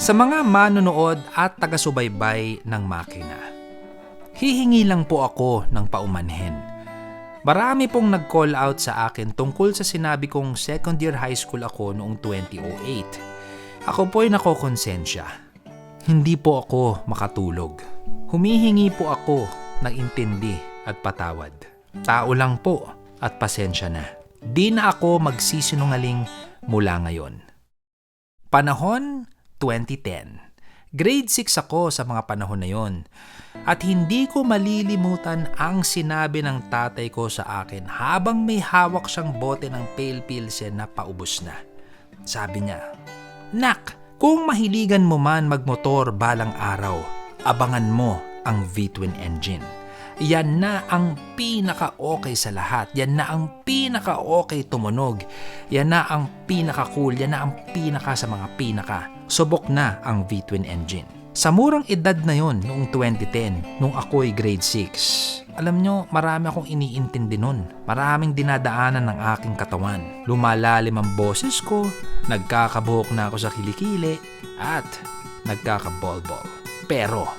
Sa mga manonood at taga-subaybay ng Makina, hihingi lang po ako ng paumanhin. Marami pong nag-call out sa akin tungkol sa sinabi kong second year high school ako noong 2008. Ako po'y nakokonsensya. Hindi po ako makatulog. Humihingi po ako ng intindi at patawad. Tao lang po at pasensya na. Di na ako magsisinungaling mula ngayon. Panahon 2010. Grade 6 ako sa mga panahon na yon. At hindi ko malilimutan ang sinabi ng tatay ko sa akin habang may hawak siyang bote ng pale pilsen na paubos na. Sabi niya, "Nak, kung mahiligan mo man magmotor balang araw, abangan mo ang V-twin engine. Yan na ang pinaka-okay sa lahat. Yan na ang pinaka-okay tumunog. Yan na ang pinaka-cool. Yan na ang pinaka sa mga pinaka. Subok na ang V-twin engine." Sa murang edad na yon noong 2010, nung ako'y grade 6, alam nyo, marami akong iniintindi nun. Maraming dinadaanan ng aking katawan. Lumalalim ang boses ko, nagkakabuhok na ako sa kilikili, at nagkakabolbol. Pero,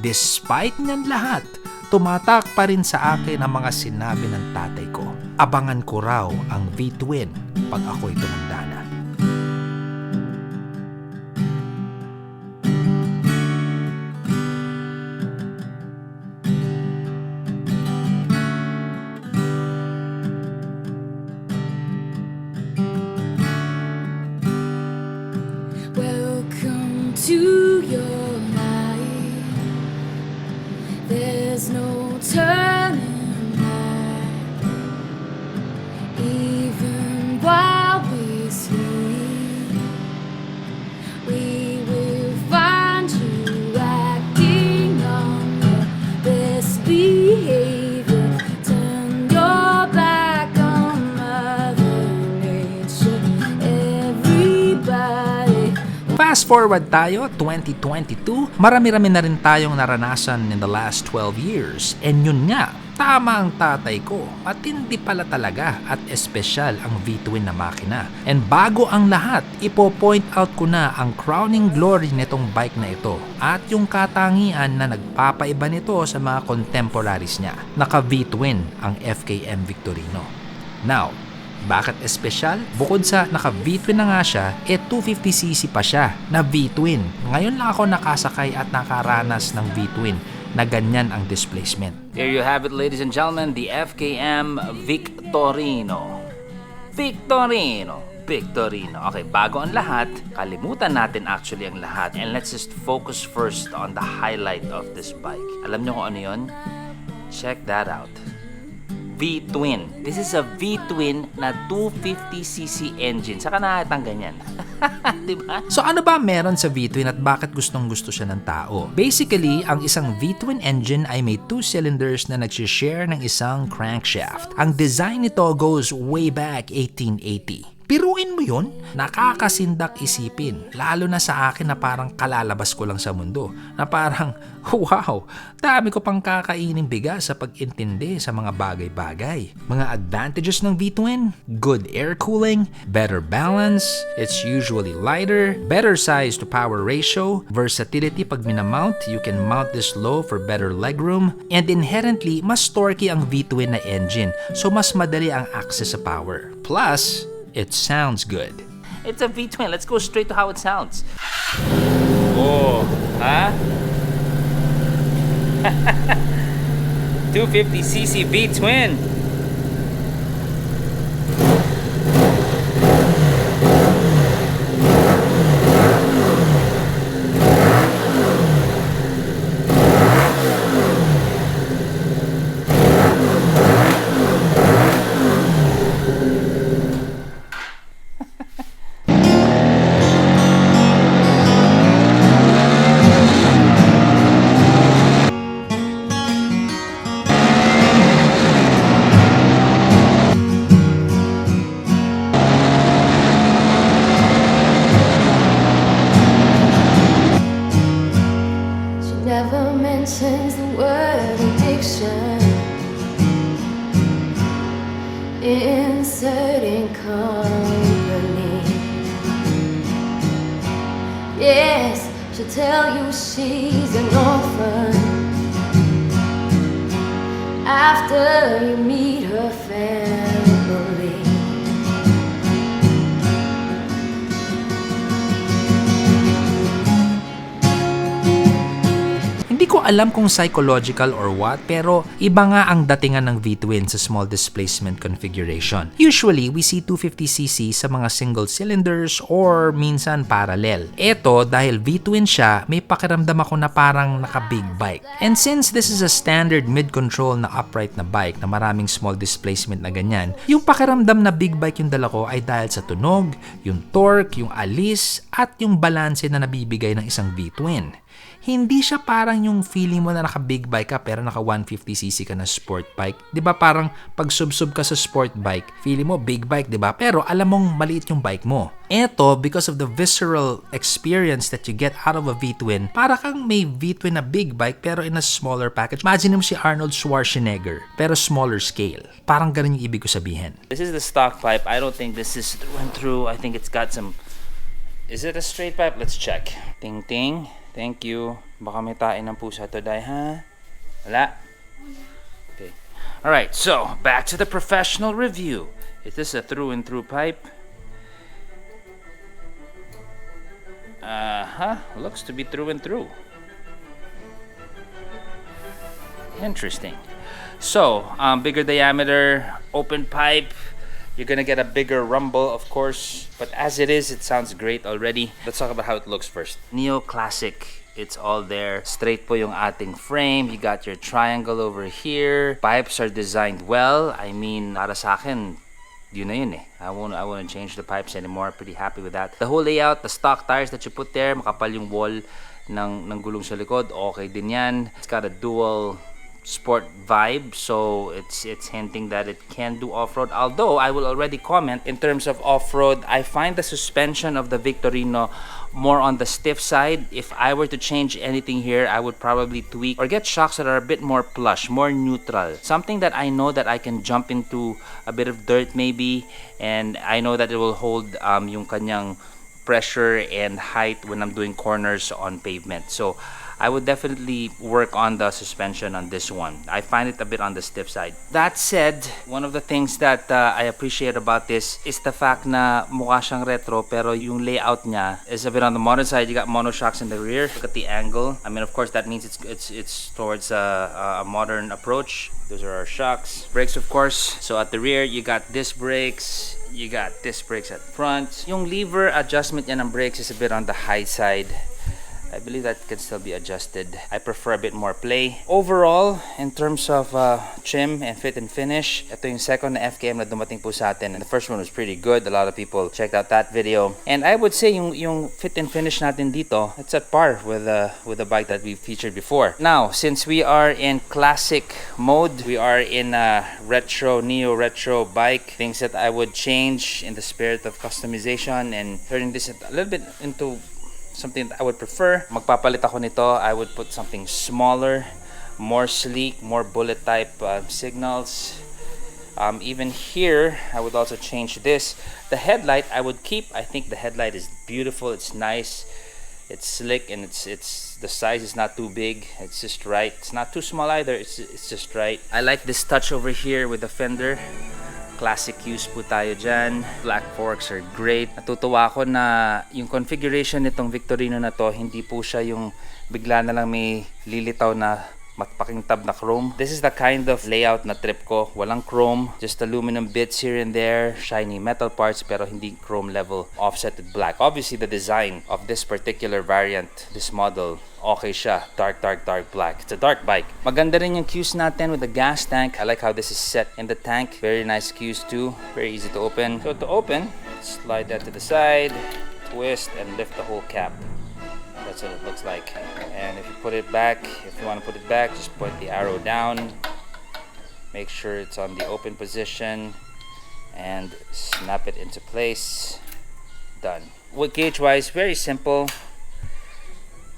despite niyan lahat, tumatak pa rin sa akin ang mga sinabi ng tatay ko. Abangan ko raw ang V-twin pag ako'y tumanda na. Welcome to your life. There's no turning back. Even while we sleep, we will find you acting on your best behavior. Turn your back on Mother Nature. Everybody. Fast forward tayo, 2022, marami-rami na rin tayong naranasan in the last 12 years. And yun nga, tama ang tatay ko. Matindi pala talaga at espesyal ang V-twin na makina. And bago ang lahat, ipo-point out ko na ang crowning glory nitong bike na ito at yung katangian na nagpapaiba nito sa mga contemporaries niya. Naka V-twin ang FKM Victorino. Now, bakit espesyal? Bukod sa naka V-twin na nga siya, 250cc pa siya na V-twin. Ngayon lang ako nakasakay at nakaranas ng V-twin na ganyan ang displacement. Here you have it, ladies and gentlemen, the FKM Victorino. Victorino. Okay, bago ang lahat, kalimutan natin actually ang lahat. And let's just focus first on the highlight of this bike. Alam nyo kung ano yun? Check that out. V-twin. This is a V-twin na 250cc engine. Saka nakatang ganyan. Diba? So ano ba meron sa V-twin at bakit gustong gusto siya ng tao? Basically, ang isang V-twin engine ay may 2 cylinders na nagsishare ng isang crankshaft. Ang design nito goes way back 1880. Piruin mo yun? Nakakasindak isipin. Lalo na sa akin na parang kalalabas ko lang sa mundo. Na parang, wow, dami ko pang kakaining bigas sa pag-intindi sa mga bagay-bagay. Mga advantages ng V-twin: good air cooling, better balance, it's usually lighter, better size to power ratio, versatility pag minamount, you can mount this low for better legroom, and inherently, mas torquey ang V-twin na engine, so mas madali ang access sa power. Plus, it sounds good. It's a V-twin. Let's go straight to how it sounds. Oh, huh? 250cc V-twin. mentions the word addiction. Inserting company. Yes, She'll tell you she's an orphan after you meet her family. Hindi ko alam kung psychological or what, pero iba nga ang datingan ng V-twin sa small displacement configuration. Usually, we see 250cc sa mga single cylinders or minsan parallel. Eto, dahil V-twin siya, may pakiramdam ako na parang naka-big bike. And since this is a standard mid-control na upright na bike na maraming small displacement na ganyan, yung pakiramdam na big bike yung dala ko ay dahil sa tunog, yung torque, yung alis, at yung balanse na nabibigay ng isang V-twin. Hindi siya parang yung feeling mo na naka big bike ka pero naka 150cc ka na sport bike. 'Di ba parang pag sub ka sa sport bike, feeling mo big bike, 'di ba? Pero alam mong maliit yung bike mo. Eto, because of the visceral experience that you get out of a V-twin, para kang may V-twin na big bike pero in a smaller package. Imagine mo si Arnold Schwarzenegger pero smaller scale. Parang ganun yung ibig ko sabihin. This is the stock pipe. I don't think this is through and through. I think it's got some... Is it a straight pipe? Let's check. Ting ting. Thank you. Baka may tain ng pusa to, Day, ha? Wala? Okay. Alright, so, back to the professional review. Is this a through and through pipe? Looks to be through and through. Interesting. So, bigger diameter, open pipe. You're gonna get a bigger rumble, of course, but as it is, it sounds great already. Let's talk about how it looks first. Neoclassic, it's all there. Straight po yung ating frame. You got your triangle over here. Pipes are designed well. I mean, para sa akin, yun na yun eh. I won't change the pipes anymore. Pretty happy with that. The whole layout, the stock tires that you put there, makapal yung wall ng gulong sa likod. Okay din yan. It's got a dual sport vibe, so it's hinting that it can do off-road. Although I will already comment in terms of off-road, I find the suspension of the Victorino more on the stiff side. If I were to change anything here, I would probably tweak or get shocks that are a bit more plush, more neutral. Something that I know that I can jump into a bit of dirt maybe, and I know that it will hold yung kanyang pressure and height when I'm doing corners on pavement. So I would definitely work on the suspension on this one. I find it a bit on the stiff side. That said, one of the things that I appreciate about this is the fact na mukha siyang retro pero yung layout niya is a bit on the modern side. You got monoshocks in the rear. Look at the angle. I mean, of course, that means it's towards a modern approach. Those are our shocks. Brakes, of course. So at the rear, you got disc brakes. You got disc brakes at front. Yung lever adjustment niya ng brakes is a bit on the high side. I believe that can still be adjusted. I prefer a bit more play. Overall, in terms of trim and fit and finish, ito yung second na FKM na dumating po sa atin. And the first one was pretty good. A lot of people checked out that video. And I would say yung fit and finish natin dito, it's at par with the bike that we featured before. Now, since we are in classic mode, we are in a retro, neo-retro bike, things that I would change in the spirit of customization and turning this a little bit into something that I would prefer. Magpapalit ako nito. I would put something smaller, more sleek, more bullet type signals. Even here, I would also change this. The headlight I would keep. I think the headlight is beautiful. It's nice. It's slick and it's the size is not too big. It's just right. It's not too small either. It's just right. I like this touch over here with the fender. Classic cues po tayo dyan. Black forks are great. Natutuwa ako na yung configuration nitong Victorino na to, hindi po siya yung bigla na lang may lilitaw na matpakintab na chrome. This is the kind of layout na trip ko. Walang chrome, just aluminum bits here and there, shiny metal parts pero hindi chrome level, offset with black. Obviously the design of this particular variant, this model, okay siya. Dark black. It's a dark bike. Maganda rin yung cues natin with the gas tank. I like how this is set in the tank. Very nice cues too. Very easy to open. So to open, slide that to the side, twist and lift the whole cap. That's what it looks like. And if you put it back, if you want to put it back, just point the arrow down. Make sure it's on the open position and snap it into place. Done. With gauge wise, very simple.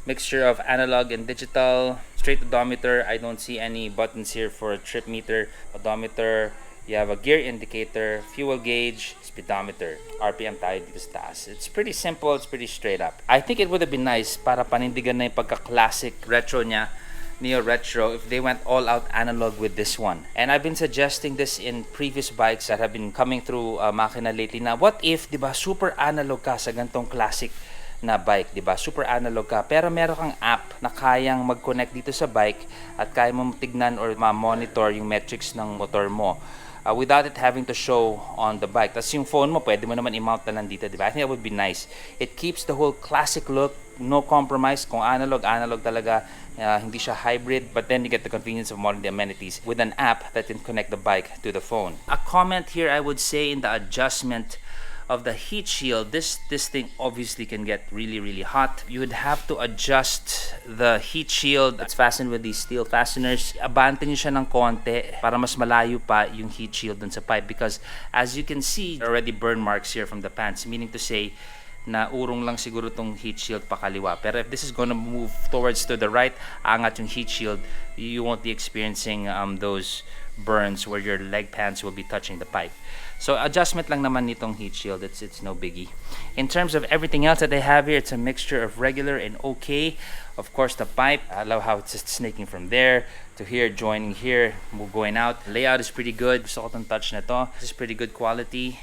Mixture of analog and digital. Straight odometer. I don't see any buttons here for a trip meter. Odometer You have a gear indicator, fuel gauge, speedometer, RPM tayo dito sa taas. It's pretty simple, it's pretty straight up. I think it would have been nice para panindigan na yung pagka-classic retro niya, neo-retro, if they went all-out analog with this one. And I've been suggesting this in previous bikes that have been coming through Makina lately na what if, di ba, super analog ka sa gantong classic na bike, di ba? Super analog ka, pero meron kang app na kayang mag-connect dito sa bike at kaya mo tignan or ma-monitor yung metrics ng motor mo. Without it having to show on the bike. Tapos yung phone mo, pwede mo naman i-mount na lang dito, di ba? I think that would be nice. It keeps the whole classic look, no compromise. Kung analog, analog talaga. Hindi siya hybrid, but then you get the convenience of modern amenities with an app that can connect the bike to the phone. A comment here, I would say, in the adjustment of the heat shield, this thing obviously can get really hot. You would have to adjust the heat shield. It's fastened with these steel fasteners. Abante nyo siya ng konti para mas malayo pa yung heat shield dun sa pipe, because as you can see, already burn marks here from the pants, meaning to say na urong lang siguro tong heat shield pakaliwa. Pero if this is gonna move towards to the right, angat yung heat shield, you won't be experiencing those burns where your leg pants will be touching the pipe. So adjustment lang naman nitong heat shield, it's no biggie. In terms of everything else that they have here, it's a mixture of regular and okay. Of course, the pipe, I love how it's just snaking from there to here, joining here, going out. Layout is pretty good. Gusto ko tong touch na to. This is pretty good quality.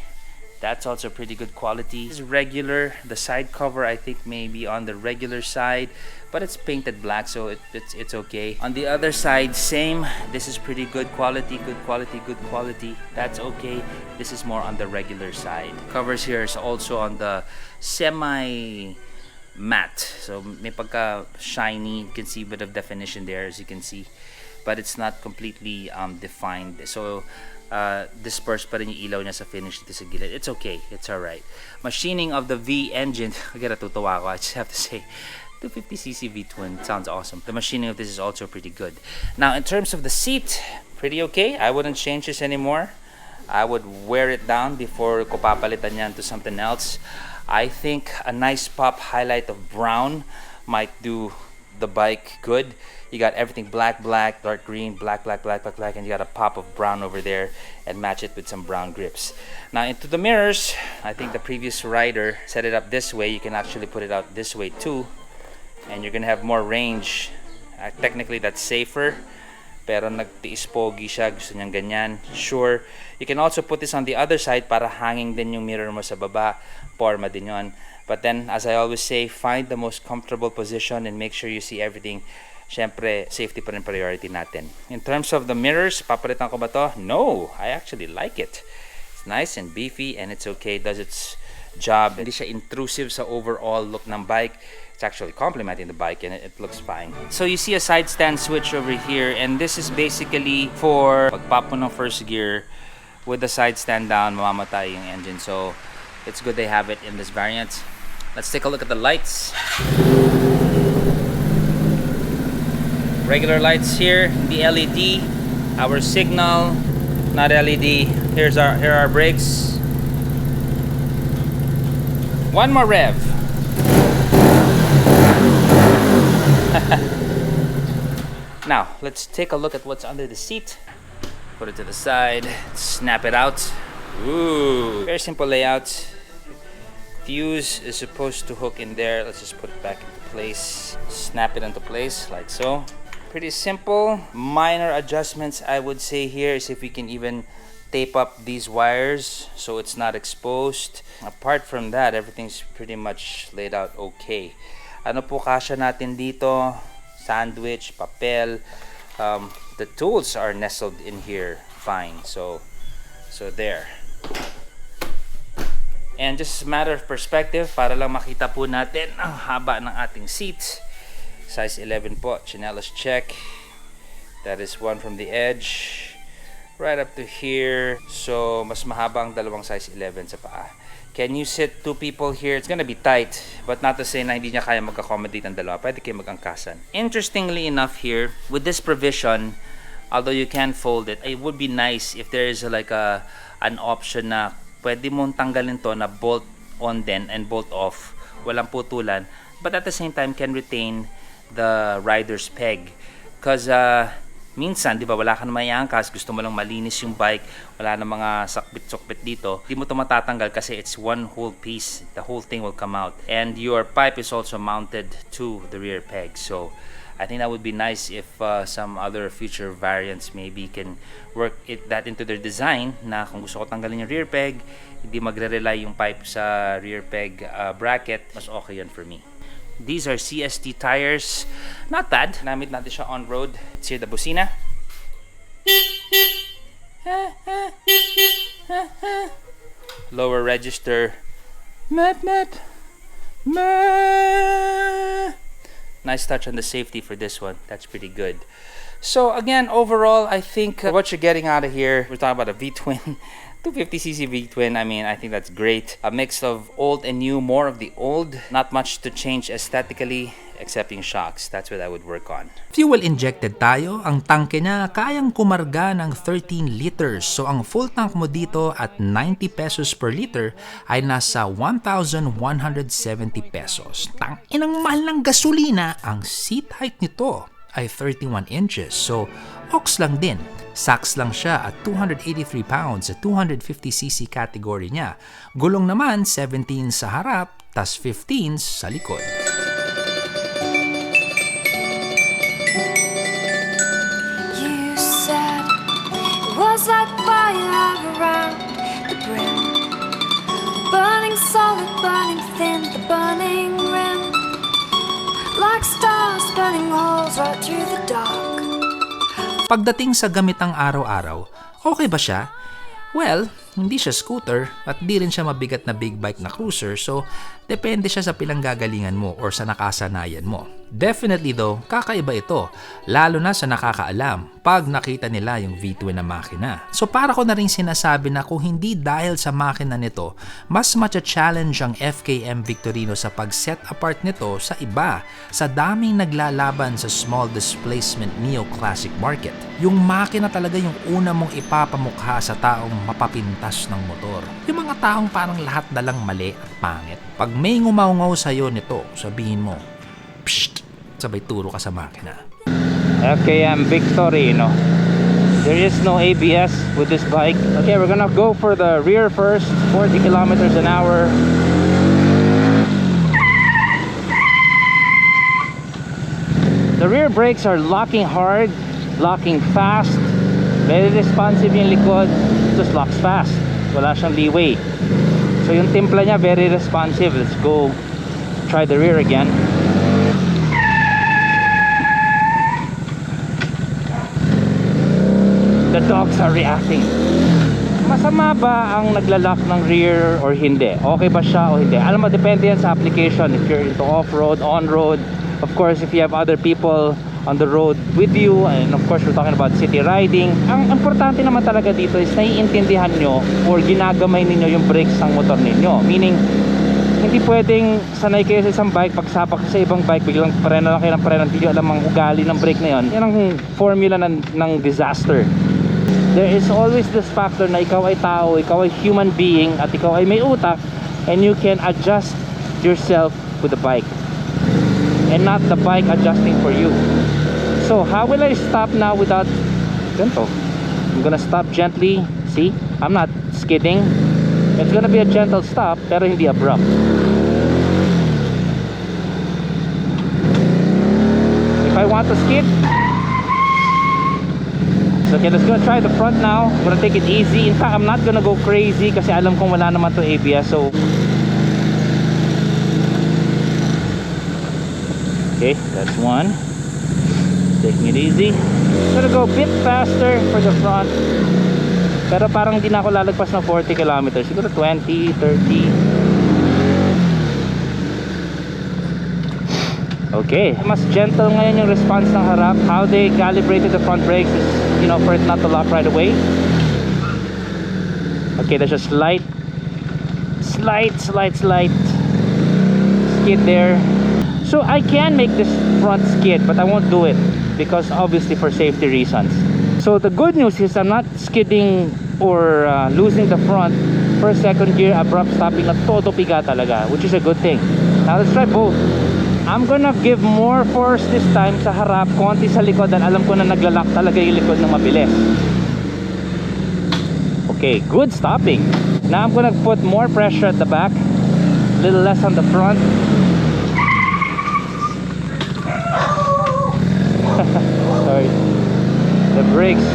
That's also pretty good quality. This is regular. The side cover, I think, may be on the regular side, but it's painted black, so it's okay. On the other side, same. This is pretty good quality, good quality, good quality. That's okay. This is more on the regular side. Covers here is also on the semi matte, so may pagka shiny. You can see a bit of definition there, as you can see, but it's not completely defined. So dispersed pa rin yung ilaw niya sa finish dito sa gilid. It's okay, it's alright. Machining of the V engine, kaya natutuwa ako, I just have to say, 250cc V-twin, sounds awesome. The machining of this is also pretty good. Now, in terms of the seat, pretty okay. I wouldn't change this anymore. I would wear it down before ko papalitan yan to something else. I think a nice pop highlight of brown might do the bike good. You got everything black, dark green, black, and you got a pop of brown over there, and match it with some brown grips. Now into the mirrors, I think the previous rider set it up this way. You can actually put it out this way too, and you're gonna have more range. Technically that's safer, pero nagtiis pogi siya, gusto niyang ganyan. Sure, you can also put this on the other side para hanging din yung mirror mo sa baba. Porma din yun. But then, as I always say, find the most comfortable position and make sure you see everything. Siyempre, safety pa rin priority natin. In terms of the mirrors, papalitan ko ba to? No, I actually like it. It's nice and beefy and it's okay. It does its job. Hindi siya intrusive sa overall look ng bike. It's actually complementing the bike and it looks fine. So you see a side stand switch over here, and this is basically for pagpop mo ng first gear. With the side stand down, mamamatay yung engine. So it's good they have it in this variant. Let's take a look at the lights. Regular lights here, the LED, our signal, not LED. Here are our brakes. One more rev. Now, let's take a look at what's under the seat. Put it to the side, snap it out. Ooh, very simple layout. Fuse is supposed to hook in there. Let's just put it back into place. Snap it into place like so. Pretty simple. Minor adjustments I would say here is if we can even tape up these wires so it's not exposed. Apart from that, everything's pretty much laid out okay. Ano po kasya natin dito? Sandwich, papel. The tools are nestled in here fine. So there. And just a matter of perspective, para lang makita po natin ang haba ng ating seat. Size 11 po, chinelas check. That is one from the edge right up to here. So mas mahaba ang dalawang size 11 sa paa. Can you sit two people here? It's gonna be tight, but not to say na hindi niya kaya mag-accommodate ang dalawa. Pwede kayo mag-angkasan. Interestingly enough here, with this provision, although you can fold it, it would be nice if there is like an option na pwede mong tanggalin to na bolt on then and bolt off. Walang putulan, but at the same time can retain the rider's peg. Because Minsan, di ba, wala ka na mayangkas, gusto mo lang malinis yung bike, wala na mga sakbit-sukbit dito, di mo ito matatanggal kasi it's one whole piece. The whole thing will come out. And your pipe is also mounted to the rear peg. So, I think that would be nice if some other future variants maybe can work that into their design na kung gusto ko tanggalin yung rear peg, hindi magre-rely yung pipe sa rear peg bracket, mas okay yun for me. These are CST tires. Not bad. Namit natin siya on road. Let's hear the busina. Lower register. Map, map. Nice touch on the safety for this one. That's pretty good. So again, overall, I think what you're getting out of here, we're talking about a V-twin. 250cc V-twin, I mean, I think that's great. A mix of old and new, more of the old. Not much to change aesthetically, except yung shocks. That's what I would work on. Fuel injected tayo, ang tangke niya kayang kumarga ng 13 liters. So ang full tank mo dito at 90 pesos per liter ay nasa 1,170 pesos. Tanginang mahal ng gasolina, ang seat height nito ay 31 inches. So ox lang din. Sax lang siya at 283 pounds sa 250cc category niya. Gulong naman 17 sa harap, tas 15 sa likod. You said it was like fire around the brim, burning solid, burning thin, the burning rim, like stars burning holes right through the dark. Pagdating sa gamitang araw-araw, okay ba siya? Well, hindi siya scooter at di rin siya mabigat na big bike na cruiser, so depende siya sa pinanggagalingan mo or sa nakasanayan mo. Definitely though, kakaiba ito, lalo na sa nakakaalam pag nakita nila yung V-twin na makina. So para ko na rin sinasabi na kung hindi dahil sa makina nito, mas matcha-challenge ang FKM Victorino sa pag-set apart nito sa iba, sa daming naglalaban sa small displacement neo-classic market. Yung makina talaga yung una mong ipapamukha sa taong mapapintas ng motor. Yung mga taong parang lahat dalang mali at pangit. Pag may ngumaungaw sa'yo nito, sabihin mo, psht, sabay turo ka sa makina. FKM Victorino. There is no ABS with this bike. Okay, we're gonna go for the rear first, 40 kilometers an hour. The rear brakes are locking hard, locking fast, very responsive yung likod, just locks fast. Wala siyang leeway. So yung timpla niya very responsive. Let's go try the rear again. The dogs are reacting. Masama ba ang naglalak ng rear or hindi? Okay ba siya o hindi? Alam mo, depende yan sa application. If you're into off-road, on-road, of course, if you have other people on the road with you, and of course, we're talking about city riding. Ang importante naman talaga dito is naiintindihan nyo or ginagamay ninyo yung brakes ng motor ninyo. Meaning, hindi pwedeng sanay kayo sa isang bike, pagsapak sa ibang bike, biglang preno lang kayo ng preno, hindi nyo alam ang ugali ng brake na yun. Yan ang formula ng disaster. There is always this factor na ikaw ay tao, ikaw ay human being, at ikaw ay may utak, and you can adjust yourself with the bike and not the bike adjusting for you. So how will I stop now without ganito? I'm gonna stop gently. See, I'm not skidding. It's gonna be a gentle stop pero hindi abrupt. If I want to skid, okay, let's go try the front now. I'm gonna take it easy. In fact, I'm not gonna go crazy kasi alam kong wala naman to ABS. So okay, that's one. Taking it easy. I'm gonna go a bit faster for the front. Pero parang di na ako lalagpas ng 40 kilometers. Siguro 20, 30. Okay, mas gentle ngayon yung response ng harap. How they calibrated the front brakes is, you know, for it not to lock right away. Okay, there's a slight skid there. So I can make this front skid, but I won't do it because obviously for safety reasons. So the good news is I'm not skidding or losing the front. First, second gear, abrupt stopping na todo piga talaga, which is a good thing. Now let's try both. I'm gonna give more force this time sa harap, konti sa likod, dahil alam ko na naglalak talaga yung likod ng mabilis. Okay, good stopping. Now I'm gonna put more pressure at the back, a little less on the front. Sorry, the brakes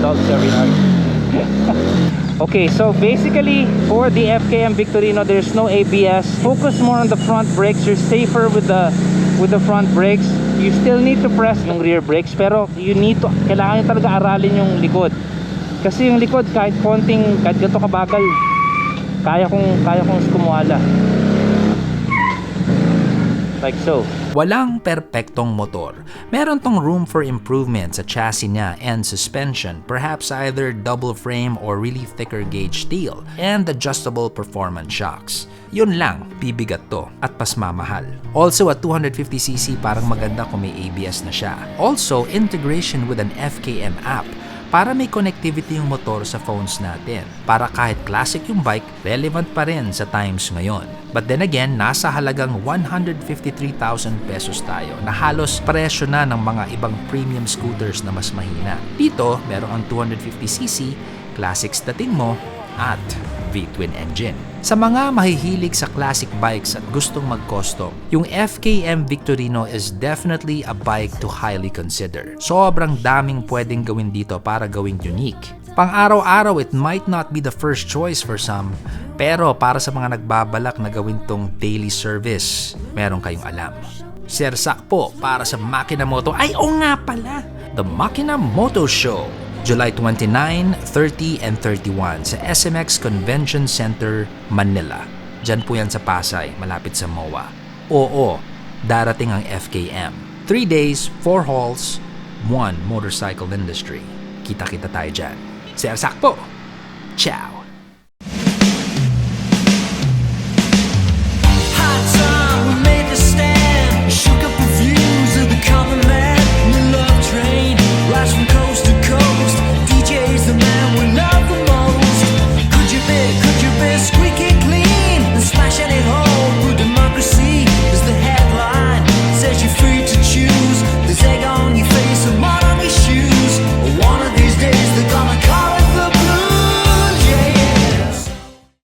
don't very hard. Okay, so basically for the FKM Victorino, there's no ABS. Focus more on the front brakes. You're safer with the front brakes. You still need to press yung rear brakes, pero kailangan nyo talaga aralin yung likod. Kasi yung likod, kahit ganito kabagal, kaya kong kumuhala. Like so. Walang perpektong motor. Meron tong room for improvement sa chassis niya and suspension, perhaps either double frame or really thicker gauge steel, and adjustable performance shocks. Yun lang, bibigat to at pas mamahal. Also at 250cc parang maganda kung may ABS na siya. Also, integration with an FKM app para may connectivity yung motor sa phones natin. Para kahit classic yung bike, relevant pa rin sa times ngayon. But then again, nasa halagang 153,000 pesos tayo na halos presyo na ng mga ibang premium scooters na mas mahina. Dito, meron ang 250cc, classic dating mo, at V-twin engine. Sa mga mahihilig sa classic bikes at gustong mag-custom, yung FKM Victorino is definitely a bike to highly consider. Sobrang daming pwedeng gawin dito para gawing unique. Pang-araw-araw, it might not be the first choice for some, pero para sa mga nagbabalak na gawin tong daily service, meron kayong alam. Sersak po para sa Makina Moto. Ay, oo nga pala! The Makina Moto Show, July 29, 30, and 31 sa SMX Convention Center, Manila. Diyan po yan sa Pasay, malapit sa MOA. Oo, darating ang FKM. 3 days, 4 halls, 1 motorcycle industry. Kita-kita tayo dyan. Sersak po! Ciao!